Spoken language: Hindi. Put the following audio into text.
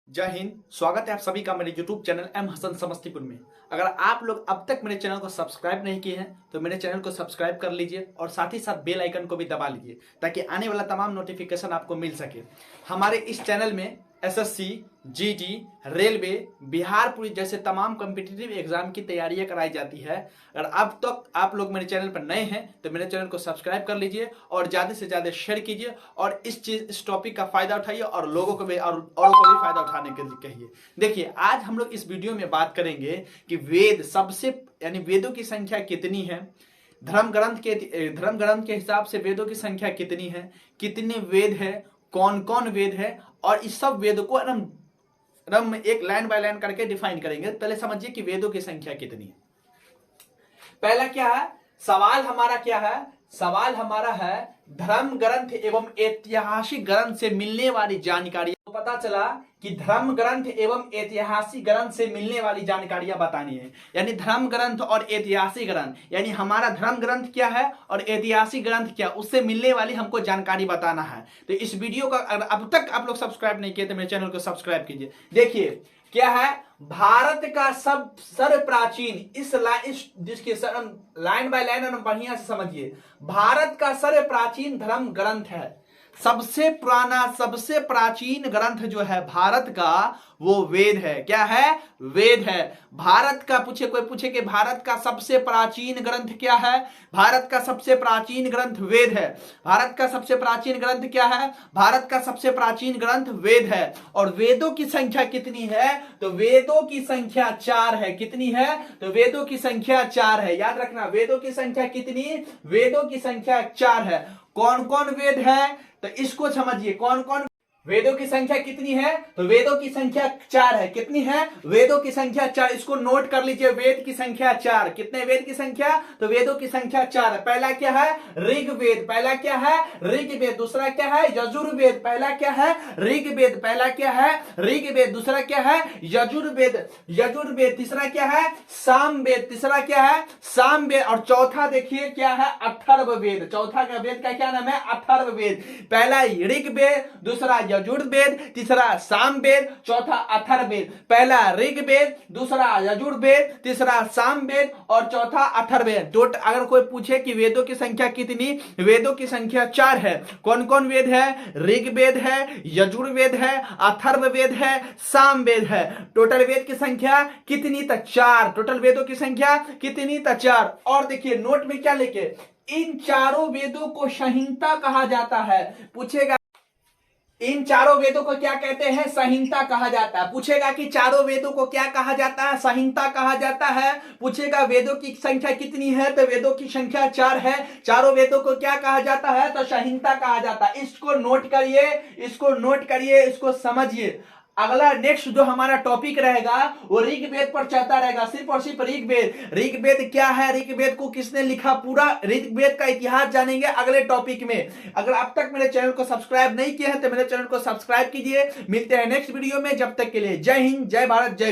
जय हिंद। स्वागत है आप सभी का मेरे YouTube channel M Hasan Samastipur में। अगर आप लोग अब तक मेरे चैनल को सब्सक्राइब नहीं किए हैं तो मेरे चैनल को सब्सक्राइब कर लीजिए और साथ ही साथ बेल आइकन को भी दबा लीजिए ताकि आने वाला तमाम नोटिफिकेशन आपको मिल सके। हमारे इस चैनल में SSC, GD, railway, Bihar police जैसे तमाम कॉम्पिटिटिव एग्जाम की तैयारियां कराई जाती है। अगर अब तक आप लोग मेरे चैनल पर नए हैं तो मेरे चैनल को सब्सक्राइब कर लीजिए और ज्यादा से ज्यादा शेयर कीजिए और इस टॉपिक का फायदा उठाइए और लोगों को भी और औरों को भी फायदा उठाने के लिए कहिए। देखिए, आज हम लोग इस वीडियो में बात करेंगे कि वेद सबसे यानी वेदों की संख्या कितनी है, धर्म ग्रंथ के हिसाब से वेदों की संख्या कितनी है, कितने वेद है, कौन कौन वेद है, और इस सब वेदों को एकदम एक लाइन बाय लाइन करके डिफाइन करेंगे। पहले समझिए कि वेदों की संख्या कितनी है। पहला क्या है सवाल हमारा, क्या है सवाल हमारा है धर्म ग्रंथ एवं ऐतिहासिक ग्रंथ से मिलने वाली जानकारी। तो पता चला कि धर्म ग्रंथ एवं ऐतिहासिक ग्रंथ से मिलने वाली जानकारियां बतानी है। यानी धर्म ग्रंथ और ऐतिहासिक ग्रंथ, यानी हमारा धर्म ग्रंथ क्या है और ऐतिहासिक ग्रंथ क्या, उससे मिलने वाली हमको जानकारी बताना है। तो इस वीडियो का अगर अब तक आप लोग सब्सक्राइब नहीं किए तो मेरे चैनल को सब्सक्राइब कीजिए। देखिए क्या है, भारत का सब सर्वप्राचीन जिसके लाइन बाय लाइन बढ़िया से समझिए। भारत का सर्वप्राचीन धर्म ग्रंथ है, सबसे पुराना सबसे प्राचीन ग्रंथ जो है भारत का वो वेद है। क्या है? वेद है। भारत का कोई पूछे कि भारत का सबसे प्राचीन ग्रंथ क्या है, भारत का सबसे प्राचीन ग्रंथ वेद है। भारत का सबसे प्राचीन ग्रंथ क्या है? भारत का सबसे प्राचीन ग्रंथ वेद है। और वेदों की संख्या कितनी है? तो वेदों की संख्या 4 है। कितनी है? तो वेदों की संख्या 4 है। याद रखना, वेदों की संख्या कितनी? वेदों की संख्या 4 है। कौन कौन वेद है तो इसको समझिए। कौन कौन वेदों की संख्या कितनी है? तो वेदों की संख्या 4 है। कितनी है? वेदों की संख्या 4। इसको नोट कर लीजिए, वेद की संख्या 4। कितने वेद की संख्या? तो वेदों की संख्या 4 है। पहला क्या है? ऋग्वेद। पहला क्या है? ऋग्वेद। दूसरा क्या है? यजुर्वेद। पहला क्या है? ऋग्वेद। पहला क्या है? ऋग्वेद। दूसरा क्या है? यजुर्वेद। तीसरा क्या है? सामवेद। तीसरा क्या है? सामवेद। और चौथा देखिए क्या है? अथर्ववेद। चौथा का वेद का क्या नाम है? अथर्ववेद। पहला ऋग्वेद, दूसरा यजुर्वेद, तीसरा सामवेद, चौथा अथर्ववेद। पहला ऋग्वेद, दूसरा यजुर्वेद, तीसरा सामवेद और चौथा अथर्ववेद। अगर कोई पूछे कि वेदों की संख्या कितनी, वेदों की संख्या 4 है। कौन कौन वेद है? ऋग्वेद है, यजुर्वेद है, अथर्ववेद है, सामवेद है। टोटल वेद की संख्या कितनी? तो 4। टोटल वेदों की संख्या कितनी? तो 4। और देखिए नोट में क्या लेके, इन चारों वेदों को संहिता कहा जाता है। पूछेगा इन चारों वेदों को क्या कहते हैं? संहिता कहा जाता है। पूछेगा कि चारों वेदों को क्या कहा जाता है? संहिता कहा जाता है। पूछेगा वेदों की संख्या कितनी है? तो वेदों की संख्या 4 है। चारों वेदों को क्या कहा जाता है? तो संहिता कहा जाता है। इसको नोट करिए, इसको समझिए। अगला नेक्स्ट जो हमारा टॉपिक रहेगा वो ऋग्वेद पर चलता रहेगा, सिर्फ और सिर्फ ऋग्वेद। ऋग्वेद क्या है, ऋग्वेद को किसने लिखा, पूरा ऋग्वेद का इतिहास जानेंगे अगले टॉपिक में। अगर अब तक मेरे चैनल को सब्सक्राइब नहीं किया है तो मेरे चैनल को सब्सक्राइब कीजिए। मिलते हैं नेक्स्ट वीडियो में, जब तक के लिए जय हिंद, जय भारत, जय।